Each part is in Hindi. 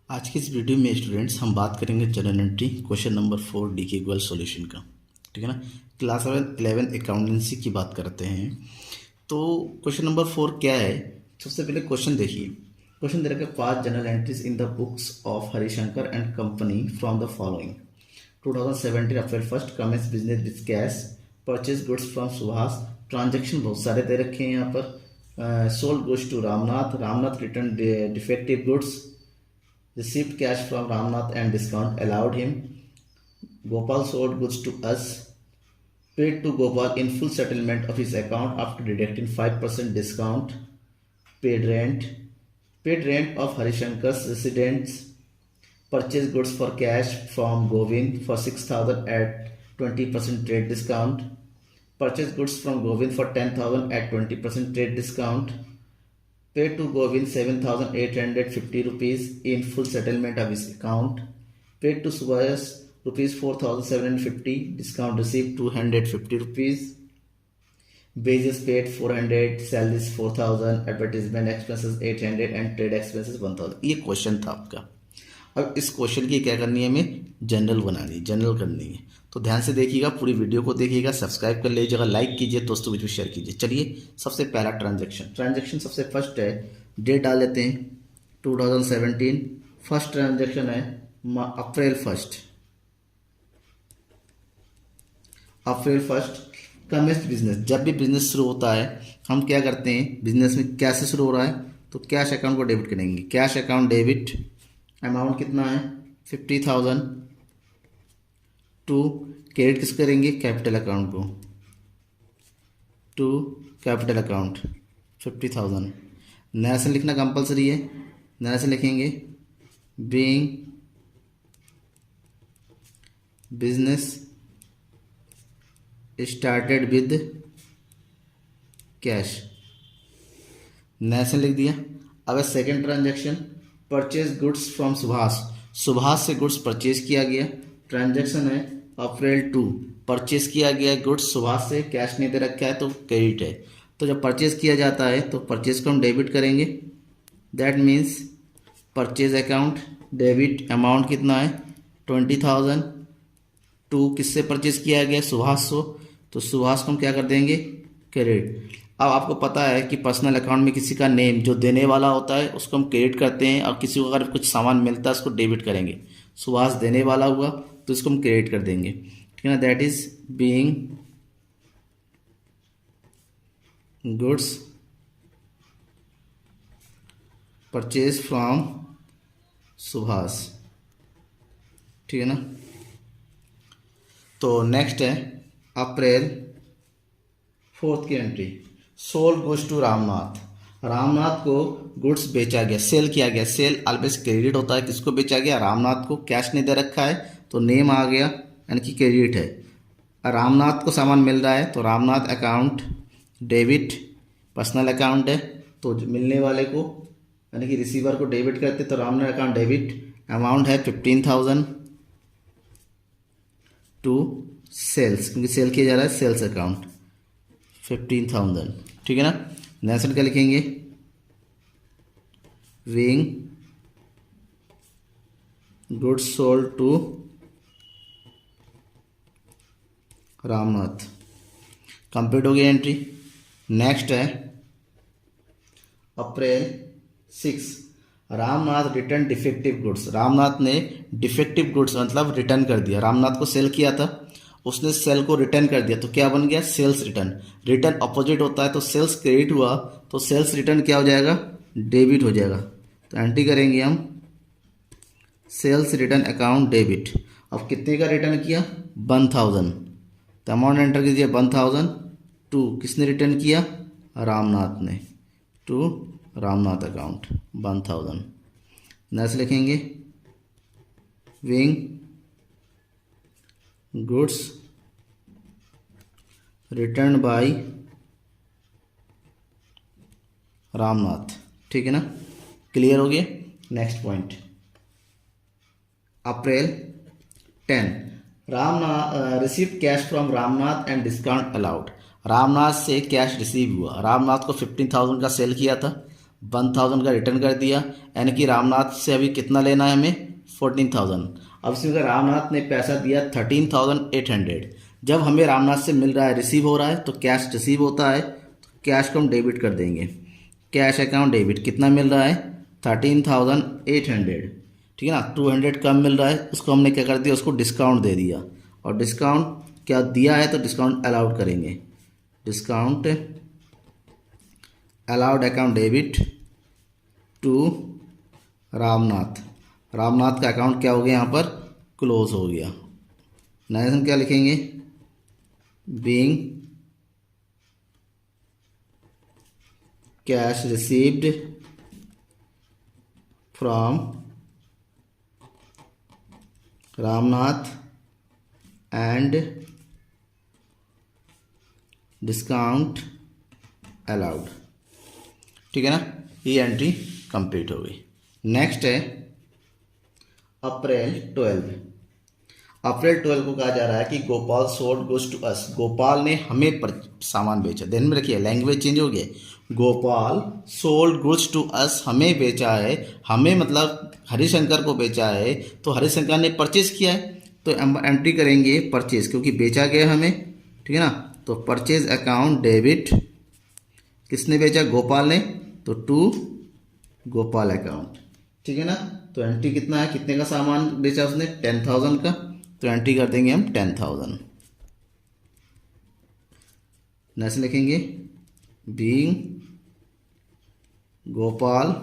आज की इस वीडियो में स्टूडेंट्स हम बात करेंगे general entry question number 4 D के इक्वल सॉल्यूशन का। ठीक है ना। क्लास 11 अकाउंटेंसी की बात करते हैं। तो क्वेश्चन नंबर 4 क्या है, सबसे पहले क्वेश्चन देखिए। क्वेश्चन दे रखा है 5 journal entries in the books of Harishankar and company from the following. 2017 April 1 commence business with cash, purchase goods from Subhash. Transaction बहुत सारे दे रखे हैं यहाँ पर। Sold goods to Ramnath, Ramnath return defective goods, received cash from Ramnath and discount allowed him. Gopal sold goods to us, paid to Gopal in full settlement of his account after deducting 5% discount. Paid rent of Harishankar's residence. Purchased goods for cash from Govind for 6,000 at 20% trade discount. Purchased goods from Govind for 10,000 at 20% trade discount. Paid to Govind 7,850 rupees in full settlement of his account. Paid to Subhas rupees 4,750. Discount received 250 rupees. Wages paid 400. Salaries 4,000. Advertisement expenses 800 and trade expenses 1,000। ये क्वेश्चन था आपका। अब इस क्वेश्चन की क्या करनी है, हमें जनरल बनानी है, जनरल करनी है। तो ध्यान से देखिएगा, पूरी वीडियो को देखिएगा, सब्सक्राइब कर लीजिएगा, लाइक कीजिए, दोस्तों को भी शेयर कीजिए। चलिए सबसे पहला ट्रांजैक्शन सबसे फर्स्ट है, डेट डाल लेते हैं 2017। फर्स्ट ट्रांजैक्शन है अप्रैल फर्स्ट कमेंस बिजनेस। जब भी बिजनेस शुरू होता है हम क्या करते हैं, बिजनेस में कैसे शुरू हो रहा है तो कैश अकाउंट को डेबिट करेंगे। कैश अकाउंट डेबिट, अमाउंट कितना है 50,000 टू क्रेडिट किस करेंगे, कैपिटल अकाउंट को, टू कैपिटल अकाउंट 50,000। नया से लिखना कंपलसरी है, नया से लिखेंगे being business started with cash, नया से लिख दिया। अब second transaction purchase goods from Subhash से गुड्स परचेज किया गया। ट्रांजैक्शन है अप्रैल 2, परचेज किया गया गुड्स सुभाष से, कैश नहीं दे रखा है तो क्रेडिट है। तो जब परचेज किया जाता है तो परचेज को हम डेबिट करेंगे। That means purchase account debit, amount कितना है 20,000 टू किससे परचेज किया गया, सुभाष से, तो सुभाष को हम क्या कर देंगे, क्रेडिट। अब आपको पता है कि पर्सनल अकाउंट में किसी का नेम जो देने वाला होता है उसको हम क्रेडिट करते हैं, और किसी को अगर कुछ सामान मिलता है उसको डेबिट करेंगे। सुभाष देने वाला हुआ तो इसको हम क्रेडिट कर देंगे। ठीक है ना। That is being goods purchase from Subhash. ठीक है ना। तो नेक्स्ट है अप्रैल 4 की entry, sold goods to Ramnath को गुड्स बेचा गया, सेल किया गया। सेल ऑलवेज क्रेडिट होता है, किसको बेचा गया, रामनाथ को। कैश नहीं दे रखा है तो नेम आ गया यानी कि क्रेडिट है। रामनाथ को सामान मिल रहा है तो Ramnath account debit, personal account है तो मिलने वाले को यानी कि रिसीवर को डेबिट करते, तो रामनाथ अकाउंट डेबिट, अमाउंट है 15,000 टू सेल्स, क्योंकि सेल किया जा रहा है, सेल्स अकाउंट 15,000। ठीक है ना। नेक्स्ट क्या लिखेंगे, being goods sold to Ramnath. Complete हो गई एंट्री। नेक्स्ट है April 6, Ramnath return defective goods. Ramnath ने डिफेक्टिव गुड्स मतलब रिटर्न कर दिया। रामनाथ को सेल किया था, उसने सेल को रिटर्न कर दिया तो क्या बन गया, सेल्स रिटर्न। रिटर्न अपोजिट होता है तो सेल्स क्रेडिट हुआ तो सेल्स रिटर्न क्या हो जाएगा, डेबिट हो जाएगा। तो एंट्री करेंगे हम सेल्स रिटर्न अकाउंट डेबिट। अब कितने का रिटर्न किया, 1,000, तो अमाउंट एंटर कीजिए 1,000 टू किसने रिटर्न किया, रामनाथ ने, टू रामनाथ अकाउंट 1,000। नेक्स्ट लिखेंगे being goods return by Ramnath. ठीक है ना। क्लियर हो गया। Next point April 10, Ramnath receive cash from Ramnath and discount allowed. Ramnath से कैश रिसीव हुआ। रामनाथ को 15,000 का सेल किया था 1000 का रिटर्न कर दिया, यानी कि रामनाथ से अभी कितना लेना है हमें 14,000। अब इसमें रामनाथ ने पैसा दिया 13,800। जब हमें रामनाथ से मिल रहा है, रिसीव हो रहा है, तो कैश रिसीव होता है, तो कैश को हम डेबिट कर देंगे। कैश अकाउंट डेबिट, कितना मिल रहा है 13,800, ठीक है ना। 200 कम मिल रहा है, उसको हमने क्या कर दिया, उसको डिस्काउंट दे दिया। और डिस्काउंट क्या दिया है तो डिस्काउंट अलाउड करेंगे। Discount allowed account debit to Ramnath. Ramnath का अकाउंट क्या हो गया, यहाँ पर क्लोज हो गया। नेक्स्ट हम क्या लिखेंगे, being cash received from Ramnath and discount allowed, ठीक है ना। ये एंट्री कंप्लीट हो गई। नेक्स्ट है अप्रैल 12। अप्रैल 12 को कहा जा रहा है कि Gopal sold goods to us. Gopal ने हमें सामान बेचा। ध्यान में रखिए, लैंग्वेज चेंज हो गया। Gopal sold goods to us, हमें बेचा है। हमें मतलब हरिशंकर को बेचा है, तो हरिशंकर ने परचेज किया है, तो हम एंट्री करेंगे परचेज, क्योंकि बेचा गया हमें, ठीक है ना। तो परचेज अकाउंट डेबिट, किसने बेचा, गोपाल ने, तो टू गोपाल अकाउंट, ठीक है ना। तो एंट्री कितना है, कितने का सामान बेचा उसने, 10,000 का, तो एंट्री कर देंगे हम 10,000। नेक्स्ट लिखेंगे being Gopal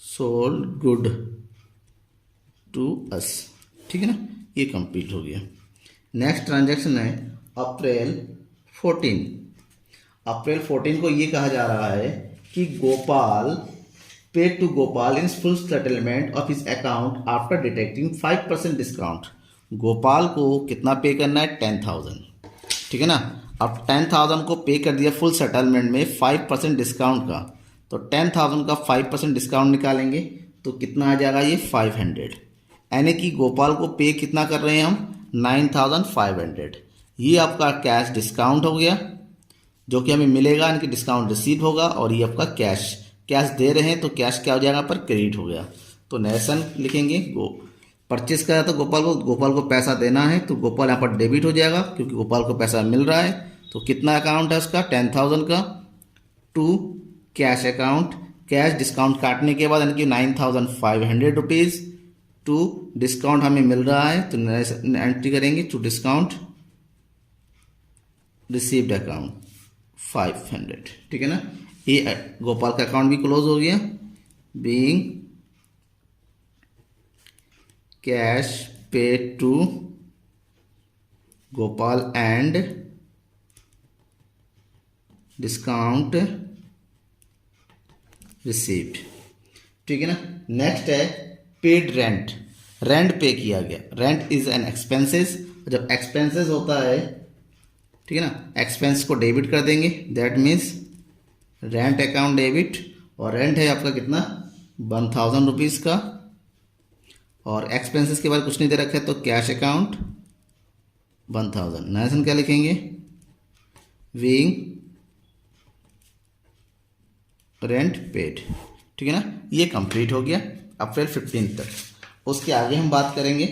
sold good to us, ठीक है ना। ये कंप्लीट हो गया। नेक्स्ट ट्रांजैक्शन है अप्रैल 14। अप्रैल 14 को ये कहा जा रहा है कि Gopal paid to Gopal in full settlement of his account after deducting 5% discount. Gopal को कितना पे करना है, 10,000, ठीक है ना। अब 10,000 को पे कर दिया फुल सेटलमेंट में 5% डिस्काउंट का, तो 10,000 का 5% डिस्काउंट निकालेंगे तो कितना आ जाएगा, ये 500। यानी कि गोपाल को पे कितना कर रहे हैं हम, 9,500। ये आपका कैश डिस्काउंट हो गया, जो कि हमें मिलेगा, यानी कि डिस्काउंट रिसीव होगा। और ये आपका कैश दे रहे हैं, तो कैश क्या हो जाएगा, पर क्रेडिट हो गया। तो नेशन लिखेंगे, परचेस करा तो गोपाल को पैसा देना है, तो गोपाल यहाँ पर डेबिट हो जाएगा, क्योंकि गोपाल को पैसा मिल रहा है। तो कितना अकाउंट है उसका, 10,000 का, to cash account, cash discount काटने के बाद यानी कि 9,500 रुपीज़, टू डिस्काउंट हमें मिल रहा है, तो एंट्री करेंगे टू डिस्काउंट रिसीव्ड अकाउंट 500, ठीक है ना। ये गोपाल का अकाउंट भी क्लोज हो गया। Being cash paid to Gopal and discount received, ठीक है ना। नेक्स्ट है पेड रेंट। रेंट पे किया गया। Rent is an expenses. जब एक्सपेंसेस होता है, ठीक है ना, एक्सपेंस को डेबिट कर देंगे, that means rent account debit. और रेंट है आपका कितना, 1,000 रुपीज़ का। और एक्सपेंसेस के बाद कुछ नहीं दे रखा है, तो कैश अकाउंट 1,000। नेक्स्ट क्या लिखेंगे, बीइंग रेंट पेड, ठीक है ना। ये कंप्लीट हो गया अप्रैल 15 तक। उसके आगे हम बात करेंगे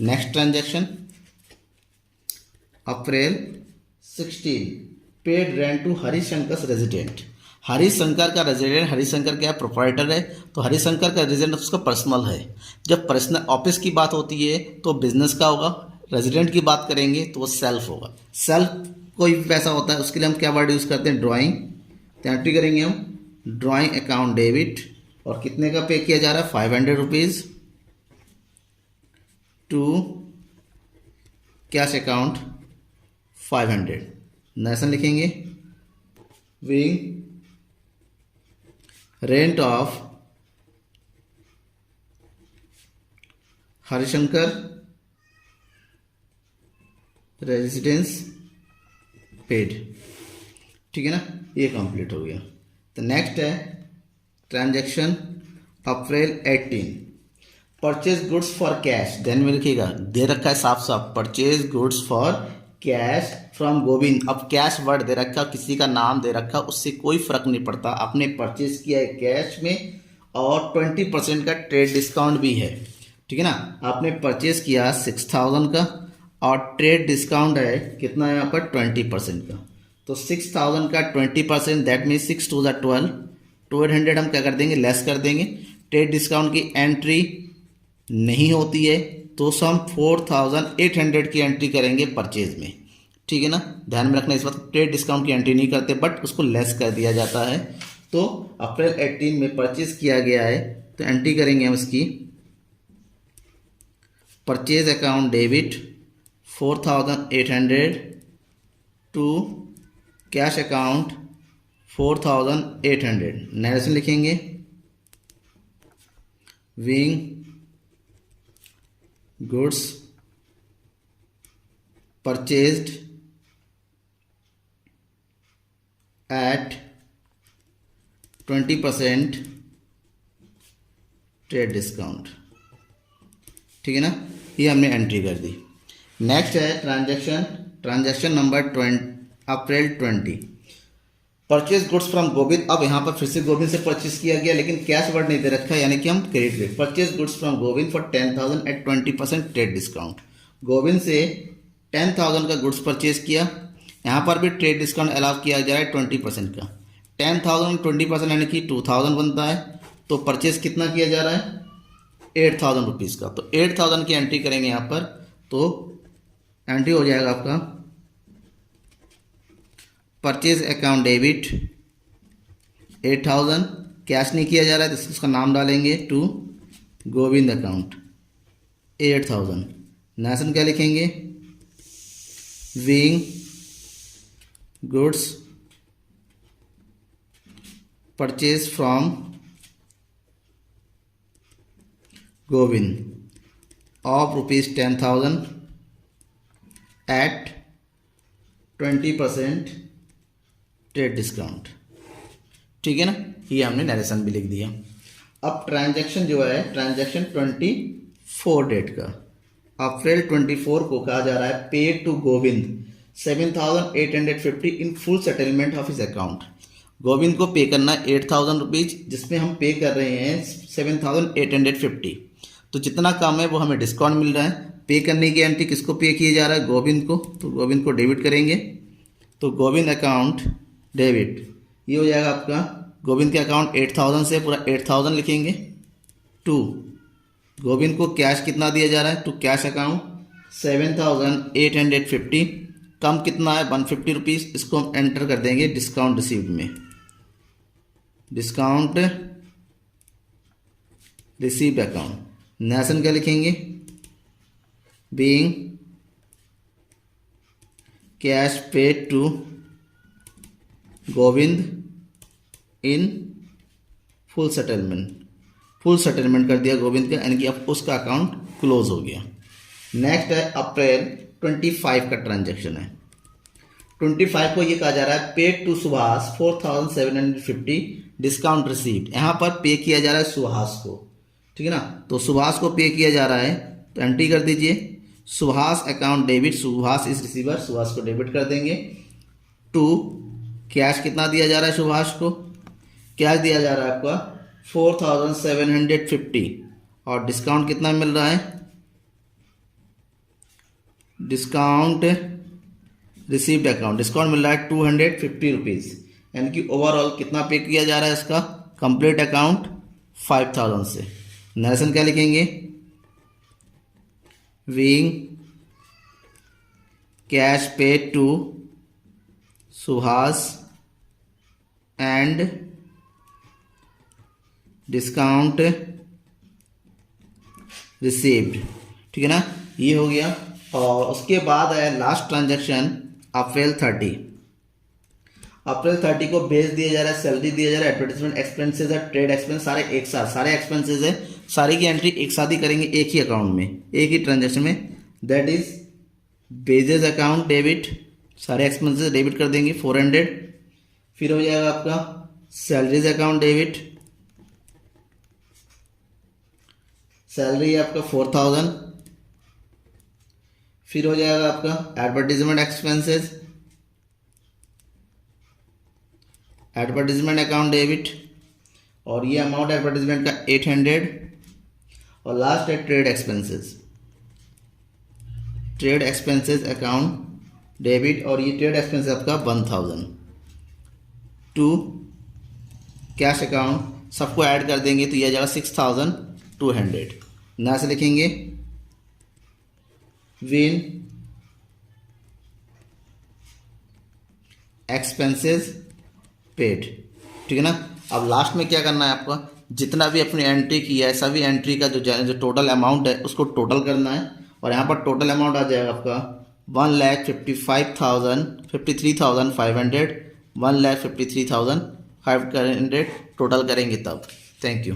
next transaction April 16, paid rent to Harishankar resident. Harishankar का रेजिडेंट, हरिशंकर क्या प्रोप्राइटर है, तो हरिशंकर का रेजिडेंट उसका पर्सनल है। जब पर्सनल ऑफिस की बात होती है तो बिजनेस का होगा, रेजिडेंट की बात करेंगे तो वो सेल्फ होगा। सेल्फ कोई भी पैसा होता है, उसके लिए हम क्या वर्ड यूज़ करते हैं, ड्राइंग। तो एंट्री करेंगे हम ड्राइंग अकाउंट डेबिट। और कितने का पे किया जा रहा है, 500 rupees, to cash account 500। Narration लिखेंगे being rent of Harishankar residence paid, ठीक है ना। ये कंप्लीट हो गया। तो नेक्स्ट है transaction April 18, purchase goods for cash. ध्यान में रखिएगा, दे रखा है साफ साफ, purchase goods for cash from Govind. अब कैश वर्ड दे रखा, किसी का नाम दे रखा, उससे कोई फर्क नहीं पड़ता। आपने परचेज किया है कैश में और 20% का ट्रेड डिस्काउंट भी है, ठीक है ना। आपने परचेज किया 6000 का और ट्रेड डिस्काउंट है कितना है यहाँ पर 20% का। तो 6000 का 20% दैट मीन 6 2 12, 1200 हम क्या कर देंगे, लेस कर देंगे। ट्रेड डिस्काउंट की एंट्री नहीं होती है तो हम 4800 की एंट्री करेंगे परचेज में, ठीक है ना। ध्यान में रखना इस बात, ट्रेड डिस्काउंट की एंट्री नहीं करते बट उसको लेस कर दिया जाता है। तो अप्रैल 18 में परचेज किया गया है तो एंट्री करेंगे हम इसकी purchase account debit 4800 to cash account 4800। Narration लिखेंगे being goods purchased at 20% trade discount, ठीक है ना। ये हमने एंट्री कर दी। नेक्स्ट है transaction number April 20 purchase goods from Govind. अब यहाँ पर फिर से गोविंद से परचेज किया गया लेकिन कैश वर्ड नहीं दे रखा है, यानी कि हम credit rate purchase goods from Govind for 10,000 at 20% trade discount. Govind से 10,000 का गुड्स परचेज किया, यहाँ पर भी ट्रेड डिस्काउंट अलाउ किया जा रहा है 20% का। 10,000 20% यानी कि 2,000 बनता है, तो परचेज कितना किया जा रहा है 8,000 रुपीज़ का। तो 8,000 की एंट्री करेंगे यहाँ पर, तो एंट्री हो जाएगा आपका परचेज अकाउंट डेबिट 8,000, कैश नहीं किया जा रहा है तो उसका नाम डालेंगे टू गोविंद अकाउंट 8,000। नेशन क्या लिखेंगे being goods purchase from Govind of ₹10,000 at 20% trade discount, ठीक है ना। ये हमने नरेशन भी लिख दिया। अब ट्रांजैक्शन जो है ट्रांजैक्शन 24 डेट का अप्रैल 24 को कहा जा रहा है paid to Govind 7,850 in full settlement of his account. Govind को पे करना है 8,000 रुपीज, जिसमें हम पे कर रहे हैं 7,850। तो जितना कम है वो हमें डिस्काउंट मिल रहा है। पे करने की एंट्री किसको पे किया जा रहा है गोविंद को, तो गोविंद को डेबिट करेंगे। तो गोविंद अकाउंट डेबिट ये हो जाएगा आपका गोविंद के अकाउंट 8,000 से पूरा 8,000 लिखेंगे टू गोविंद को कैश कितना दिया जा रहा है टू कैश अकाउंट 7,850, कम कितना है 150 रुपीज़। इसको हम एंटर कर देंगे डिस्काउंट रिसीव्ड में, डिस्काउंट रिसीव्ड अकाउंट। नेशन क्या लिखेंगे being cash paid to Govind in full settlement कर दिया गोविंद का, यानी कि अब उसका अकाउंट क्लोज हो गया। नेक्स्ट है अप्रैल 25 का ट्रांजैक्शन है। 25 को ये कहा जा रहा है paid to Subhash 4,750 discount received. यहाँ पर पे किया जा रहा है सुभाष को, ठीक है ना। तो सुभाष को पे किया जा रहा है तो एंट्री कर दीजिए Subhash account debit, Subhash is receiver, Subhash को डेबिट कर देंगे टू कैश कितना दिया जा रहा है सुभाष को, कैश दिया जा रहा है आपका 4,750 और डिस्काउंट कितना मिल रहा है डिस्काउंट रिसीव्ड अकाउंट, डिस्काउंट मिल रहा है 250 रुपीज़, यानी कि ओवरऑल कितना पे किया जा रहा है इसका कंप्लीट अकाउंट 5,000 से। नेशन क्या लिखेंगे being cash paid to Subhash and discount received, ठीक है ना। ये हो गया। और उसके बाद है लास्ट ट्रांजैक्शन अप्रैल 30। अप्रैल 30 को बेच दिया जा रहा है, सैलरी दिया जा रहा है, एडवर्टाइजमेंट एक्सपेंसेस है, ट्रेड एक्सपेंस सारे एक साथ, सारे एक्सपेंसेस है, सारी की एंट्री एक साथ ही करेंगे एक ही अकाउंट में, एक ही ट्रांजैक्शन में। That is badges account debit, सारे एक्सपेंसेस डेबिट कर देंगे 400। फिर हो जाएगा आपका सैलरीज अकाउंट डेबिट, सैलरी है आपका 4,000। फिर हो जाएगा आपका advertisement expenses, advertisement account debit, और ये अमाउंट एडवर्टीजमेंट का 800, और लास्ट है trade expenses, trade expenses account debit, और ये ट्रेड एक्सपेंसेस आपका 1000 टू कैश अकाउंट, सबको ऐड कर देंगे तो ये आ जाएगा 6200। यहाँ से लिखेंगे विन एक्सपेंसेस पेड, ठीक है ना। अब लास्ट में क्या करना है आपका, जितना भी अपनी एंट्री किया है सभी एंट्री का जो टोटल अमाउंट है उसको टोटल करना है, और यहाँ पर टोटल अमाउंट आ जाएगा आपका 1,53,500, 1,53,500 टोटल करेंगे तब। Thank you.